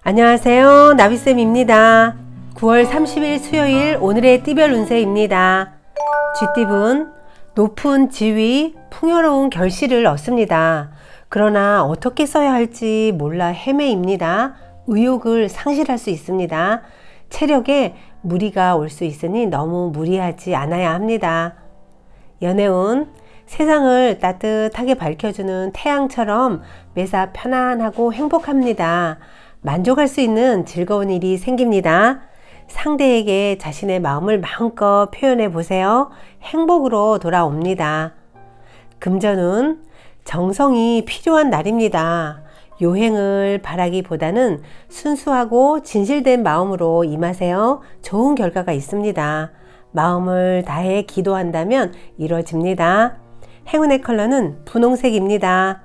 안녕하세요. 나비쌤입니다. 9월 30일 수요일 오늘의 띠별 운세입니다. 쥐띠분 높은 지위, 풍요로운 결실을 얻습니다. 그러나 어떻게 써야 할지 몰라 헤매입니다. 의욕을 상실할 수 있습니다. 체력에 무리가 올 수 있으니 너무 무리하지 않아야 합니다. 연애운 세상을 따뜻하게 밝혀주는 태양처럼 매사 편안하고 행복합니다. 만족할 수 있는 즐거운 일이 생깁니다. 상대에게 자신의 마음을 마음껏 표현해 보세요. 행복으로 돌아옵니다. 금전운 정성이 필요한 날입니다. 요행을 바라기보다는 순수하고 진실된 마음으로 임하세요. 좋은 결과가 있습니다. 마음을 다해 기도한다면 이루어집니다. 행운의 컬러는 분홍색입니다.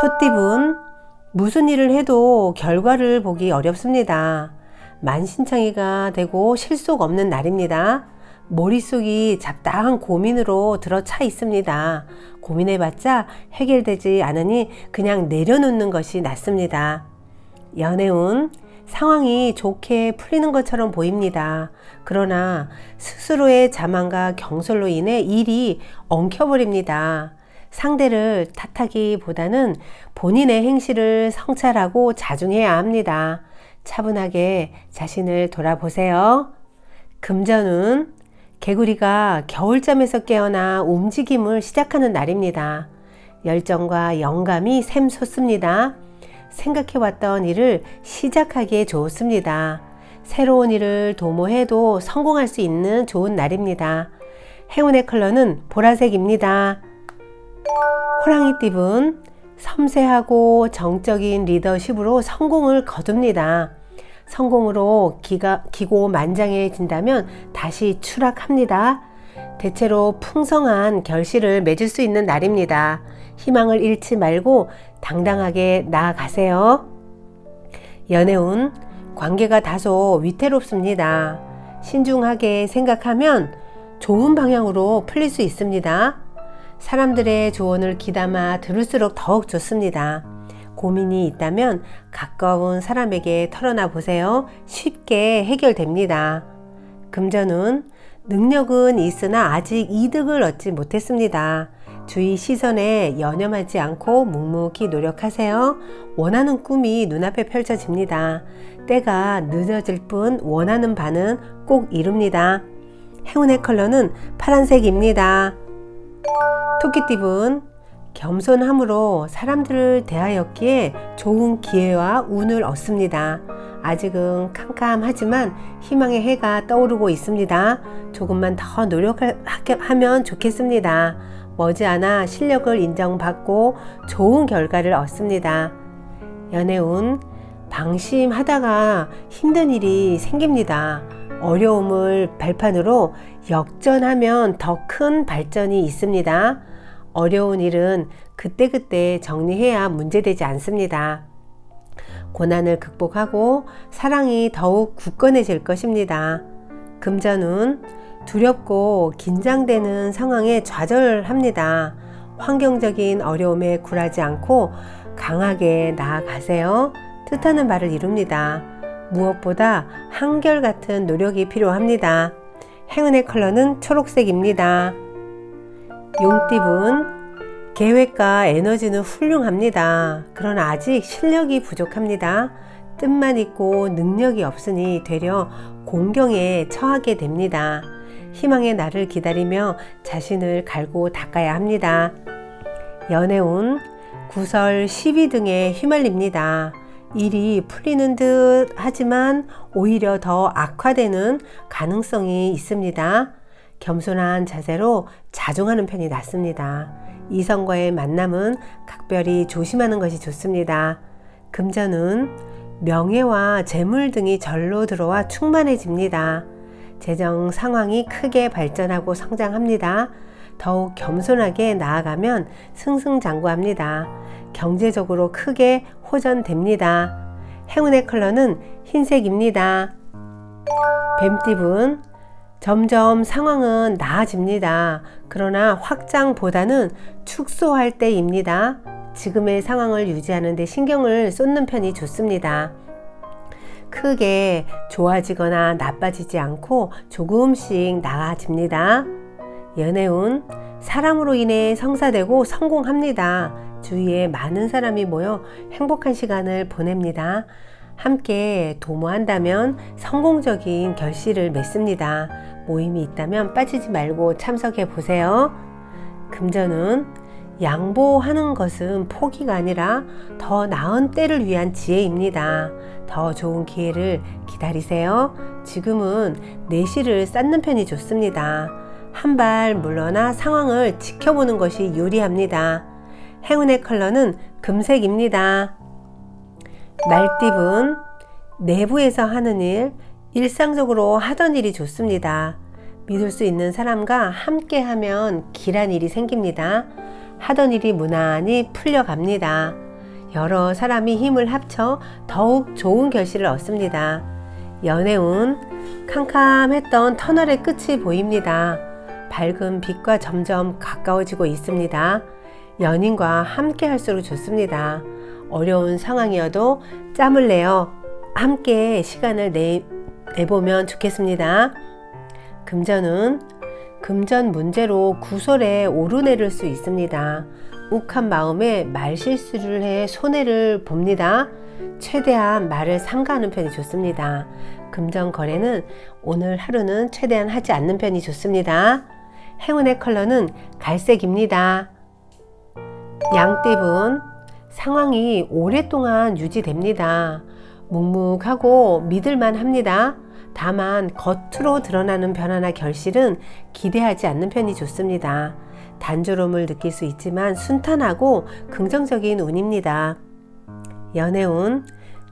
소띠분 무슨 일을 해도 결과를 보기 어렵습니다. 만신창이가 되고 실속 없는 날입니다. 머릿속이 잡다한 고민으로 들어차 있습니다. 고민해봤자 해결되지 않으니 그냥 내려놓는 것이 낫습니다. 연애운 상황이 좋게 풀리는 것처럼 보입니다. 그러나 스스로의 자만과 경솔로 인해 일이 엉켜버립니다. 상대를 탓하기보다는 본인의 행실을 성찰하고 자중해야 합니다. 차분하게 자신을 돌아보세요. 금전운 개구리가 겨울잠에서 깨어나 움직임을 시작하는 날입니다. 열정과 영감이 샘솟습니다. 생각해왔던 일을 시작하기에 좋습니다. 새로운 일을 도모해도 성공할 수 있는 좋은 날입니다. 행운의 컬러는 보라색입니다. 호랑이띠분 섬세하고 정적인 리더십으로 성공을 거둡니다. 성공으로 기고만장해진다면 다시 추락합니다. 대체로 풍성한 결실을 맺을 수 있는 날입니다. 희망을 잃지 말고 당당하게 나아가세요. 연애운 관계가 다소 위태롭습니다. 신중하게 생각하면 좋은 방향으로 풀릴 수 있습니다. 사람들의 조언을 귀담아 들을수록 더욱 좋습니다. 고민이 있다면 가까운 사람에게 털어놔 보세요. 쉽게 해결됩니다. 금전운 능력은 있으나 아직 이득을 얻지 못했습니다. 주위 시선에 연연하지 않고 묵묵히 노력하세요. 원하는 꿈이 눈앞에 펼쳐집니다. 때가 늦어질 뿐 원하는 바는 꼭 이룹니다. 행운의 컬러는 파란색입니다. 토끼띠분 겸손함으로 사람들을 대하였기에 좋은 기회와 운을 얻습니다. 아직은 캄캄하지만 희망의 해가 떠오르고 있습니다. 조금만 더 노력하면 좋겠습니다. 머지않아 실력을 인정받고 좋은 결과를 얻습니다. 연애운 방심하다가 힘든 일이 생깁니다. 어려움을 발판으로 역전하면 더 큰 발전이 있습니다. 어려운 일은 그때그때 정리해야 문제되지 않습니다. 고난을 극복하고 사랑이 더욱 굳건해질 것입니다. 금전운 두렵고 긴장되는 상황에 좌절합니다. 환경적인 어려움에 굴하지 않고 강하게 나아가세요. 뜻하는 바를 이룹니다. 무엇보다 한결같은 노력이 필요합니다. 행운의 컬러는 초록색입니다. 용띠분 계획과 에너지는 훌륭합니다. 그러나 아직 실력이 부족합니다. 뜻만 있고 능력이 없으니 되려 공경에 처하게 됩니다. 희망의 날을 기다리며 자신을 갈고 닦아야 합니다. 연애운 구설, 시비 등에 휘말립니다. 일이 풀리는 듯 하지만 오히려 더 악화되는 가능성이 있습니다. 겸손한 자세로 자중하는 편이 낫습니다. 이성과의 만남은 각별히 조심하는 것이 좋습니다. 금전운 명예와 재물 등이 절로 들어와 충만해집니다. 재정 상황이 크게 발전하고 성장합니다. 더욱 겸손하게 나아가면 승승장구합니다. 경제적으로 크게 호전됩니다. 행운의 컬러는 흰색입니다. 뱀띠분 점점 상황은 나아집니다. 그러나 확장보다는 축소할 때입니다. 지금의 상황을 유지하는 데 신경을 쏟는 편이 좋습니다. 크게 좋아지거나 나빠지지 않고 조금씩 나아집니다. 연애운 사람으로 인해 성사되고 성공합니다. 주위에 많은 사람이 모여 행복한 시간을 보냅니다. 함께 도모한다면 성공적인 결실을 맺습니다. 모임이 있다면 빠지지 말고 참석해 보세요. 금전은 양보하는 것은 포기가 아니라 더 나은 때를 위한 지혜입니다. 더 좋은 기회를 기다리세요. 지금은 내실을 쌓는 편이 좋습니다. 한 발 물러나 상황을 지켜보는 것이 유리합니다. 행운의 컬러는 금색입니다. 말띠분, 내부에서 하는 일, 일상적으로 하던 일이 좋습니다. 믿을 수 있는 사람과 함께 하면 길한 일이 생깁니다. 하던 일이 무난히 풀려갑니다. 여러 사람이 힘을 합쳐 더욱 좋은 결실을 얻습니다. 연애운, 캄캄했던 터널의 끝이 보입니다. 밝은 빛과 점점 가까워지고 있습니다. 연인과 함께 할수록 좋습니다. 어려운 상황이어도 짬을 내어 함께 시간을 내보면 좋겠습니다. 금전은 금전 문제로 구설에 오르내릴 수 있습니다. 욱한 마음에 말실수를 해 손해를 봅니다. 최대한 말을 삼가하는 편이 좋습니다. 금전 거래는 오늘 하루는 최대한 하지 않는 편이 좋습니다. 행운의 컬러는 갈색입니다. 양띠분, 상황이 오랫동안 유지됩니다. 묵묵하고 믿을만 합니다. 다만 겉으로 드러나는 변화나 결실은 기대하지 않는 편이 좋습니다. 단조로움을 느낄 수 있지만 순탄하고 긍정적인 운입니다. 연애운,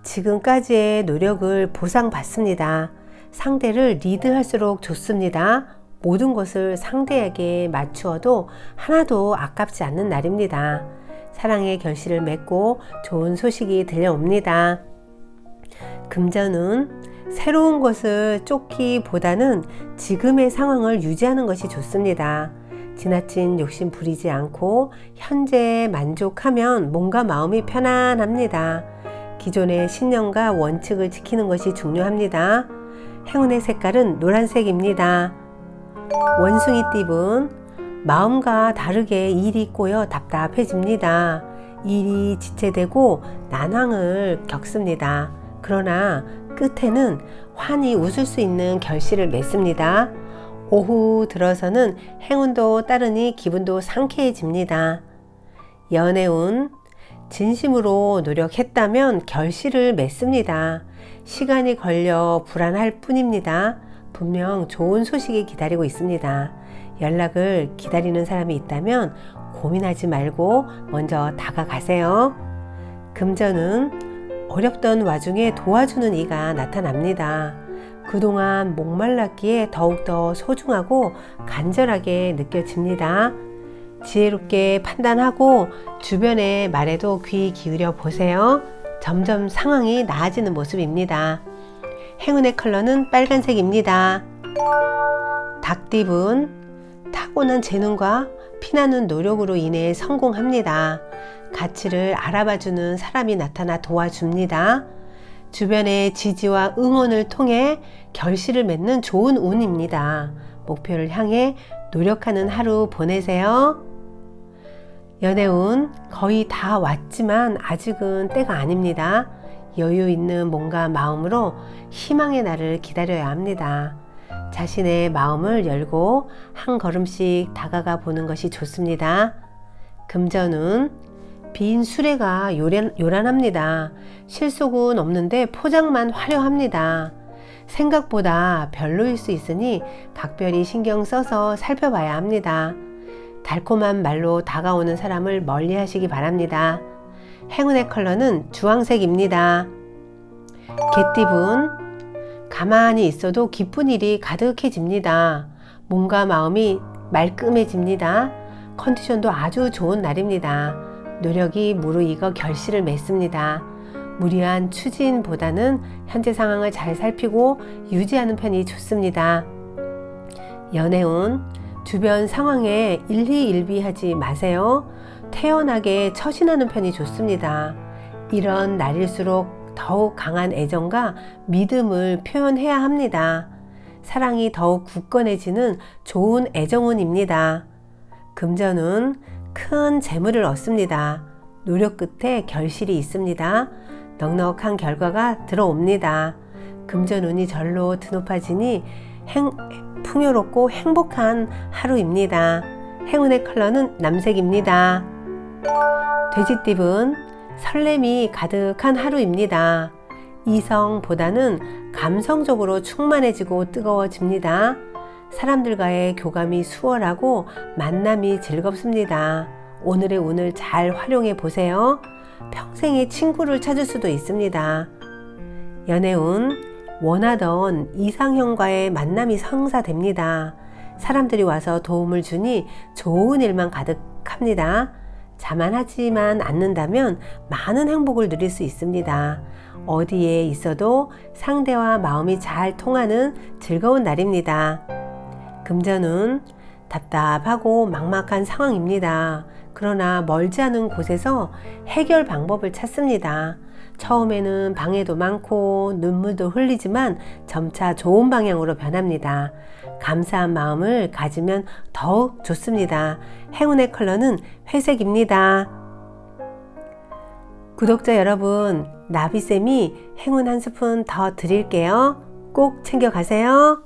지금까지의 노력을 보상받습니다. 상대를 리드할수록 좋습니다. 모든 것을 상대에게 맞추어도 하나도 아깝지 않는 날입니다. 사랑의 결실을 맺고 좋은 소식이 들려옵니다. 금전은 새로운 것을 쫓기보다는 지금의 상황을 유지하는 것이 좋습니다. 지나친 욕심 부리지 않고 현재에 만족하면 몸과 마음이 편안합니다. 기존의 신념과 원칙을 지키는 것이 중요합니다. 행운의 색깔은 노란색입니다. 원숭이띠분, 마음과 다르게 일이 꼬여 답답해집니다. 일이 지체되고 난항을 겪습니다. 그러나 끝에는 환히 웃을 수 있는 결실을 맺습니다. 오후 들어서는 행운도 따르니 기분도 상쾌해집니다. 연애운, 진심으로 노력했다면 결실을 맺습니다. 시간이 걸려 불안할 뿐입니다. 분명 좋은 소식이 기다리고 있습니다. 연락을 기다리는 사람이 있다면 고민하지 말고 먼저 다가가세요. 금전은 어렵던 와중에 도와주는 이가 나타납니다. 그동안 목말랐기에 더욱더 소중하고 간절하게 느껴집니다. 지혜롭게 판단하고 주변의 말에도 귀 기울여 보세요. 점점 상황이 나아지는 모습입니다. 행운의 컬러는 빨간색입니다. 닭띠분, 타고난 재능과 피나는 노력으로 인해 성공합니다. 가치를 알아봐주는 사람이 나타나 도와줍니다. 주변의 지지와 응원을 통해 결실을 맺는 좋은 운입니다. 목표를 향해 노력하는 하루 보내세요. 연애운, 거의 다 왔지만 아직은 때가 아닙니다. 여유 있는 몸과 마음으로 희망의 날을 기다려야 합니다. 자신의 마음을 열고 한 걸음씩 다가가 보는 것이 좋습니다. 금전운, 빈 수레가 요란합니다. 실속은 없는데 포장만 화려합니다. 생각보다 별로일 수 있으니 각별히 신경 써서 살펴봐야 합니다. 달콤한 말로 다가오는 사람을 멀리 하시기 바랍니다. 행운의 컬러는 주황색입니다. 개띠분, 가만히 있어도 기쁜 일이 가득해집니다. 몸과 마음이 말끔해집니다. 컨디션도 아주 좋은 날입니다. 노력이 무르익어 결실을 맺습니다. 무리한 추진보다는 현재 상황을 잘 살피고 유지하는 편이 좋습니다. 연애운, 주변 상황에 일희일비하지 마세요. 태연하게 처신하는 편이 좋습니다. 이런 날일수록 더욱 강한 애정과 믿음을 표현해야 합니다. 사랑이 더욱 굳건해지는 좋은 애정운입니다. 금전운, 큰 재물을 얻습니다. 노력 끝에 결실이 있습니다. 넉넉한 결과가 들어옵니다. 금전운이 절로 드높아지니 풍요롭고 행복한 하루입니다. 행운의 컬러는 남색입니다. 돼지띠은 설렘이 가득한 하루입니다. 이성보다는 감성적으로 충만해지고 뜨거워집니다. 사람들과의 교감이 수월하고 만남이 즐겁습니다. 오늘의 운을 잘 활용해 보세요. 평생의 친구를 찾을 수도 있습니다. 연애운, 원하던 이상형과의 만남이 성사됩니다. 사람들이 와서 도움을 주니 좋은 일만 가득합니다. 자만하지만 않는다면 많은 행복을 누릴 수 있습니다. 어디에 있어도 상대와 마음이 잘 통하는 즐거운 날입니다. 금전운, 답답하고 막막한 상황입니다. 그러나 멀지 않은 곳에서 해결 방법을 찾습니다. 처음에는 방해도 많고 눈물도 흘리지만 점차 좋은 방향으로 변합니다. 감사한 마음을 가지면 더욱 좋습니다. 행운의 컬러는 회색입니다. 구독자 여러분, 나비쌤이 행운 한 스푼 더 드릴게요. 꼭 챙겨가세요.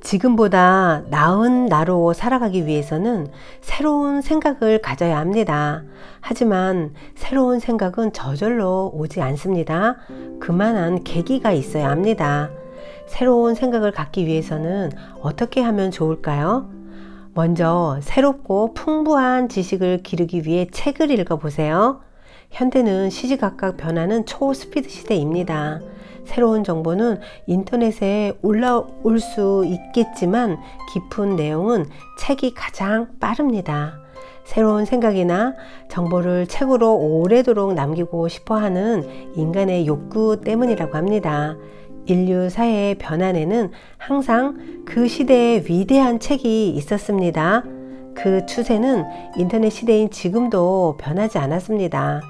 지금보다 나은 나로 살아가기 위해서는 새로운 생각을 가져야 합니다. 하지만 새로운 생각은 저절로 오지 않습니다. 그만한 계기가 있어야 합니다. 새로운 생각을 갖기 위해서는 어떻게 하면 좋을까요? 먼저 새롭고 풍부한 지식을 기르기 위해 책을 읽어보세요. 현대는 시시각각 변하는 초스피드 시대입니다. 새로운 정보는 인터넷에 올라올 수 있겠지만 깊은 내용은 책이 가장 빠릅니다. 새로운 생각이나 정보를 책으로 오래도록 남기고 싶어 하는 인간의 욕구 때문이라고 합니다. 인류 사회의 변환에는 항상 그 시대의 위대한 책이 있었습니다. 그 추세는 인터넷 시대인 지금도 변하지 않았습니다.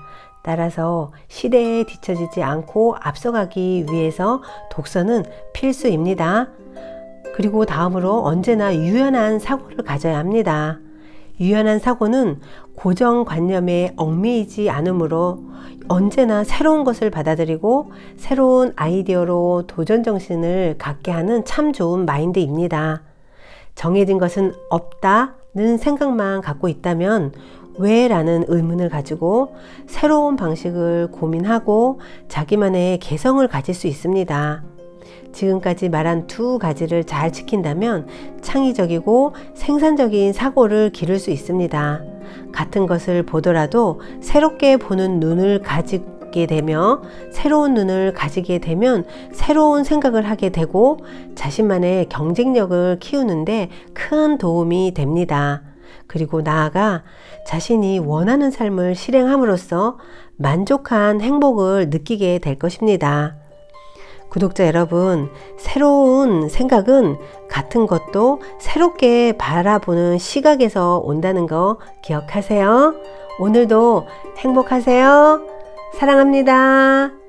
따라서 시대에 뒤처지지 않고 앞서가기 위해서 독서는 필수입니다. 그리고 다음으로 언제나 유연한 사고를 가져야 합니다. 유연한 사고는 고정관념에 얽매이지 않으므로 언제나 새로운 것을 받아들이고 새로운 아이디어로 도전 정신을 갖게 하는 참 좋은 마인드입니다. 정해진 것은 없다는 생각만 갖고 있다면 왜? 라는 의문을 가지고 새로운 방식을 고민하고 자기만의 개성을 가질 수 있습니다. 지금까지 말한 두 가지를 잘 지킨다면 창의적이고 생산적인 사고를 기를 수 있습니다. 같은 것을 보더라도 새롭게 보는 눈을 가지게 되며 새로운 눈을 가지게 되면 새로운 생각을 하게 되고 자신만의 경쟁력을 키우는데 큰 도움이 됩니다. 그리고 나아가 자신이 원하는 삶을 실행함으로써 만족한 행복을 느끼게 될 것입니다. 구독자 여러분, 새로운 생각은 같은 것도 새롭게 바라보는 시각에서 온다는 거 기억하세요. 오늘도 행복하세요. 사랑합니다.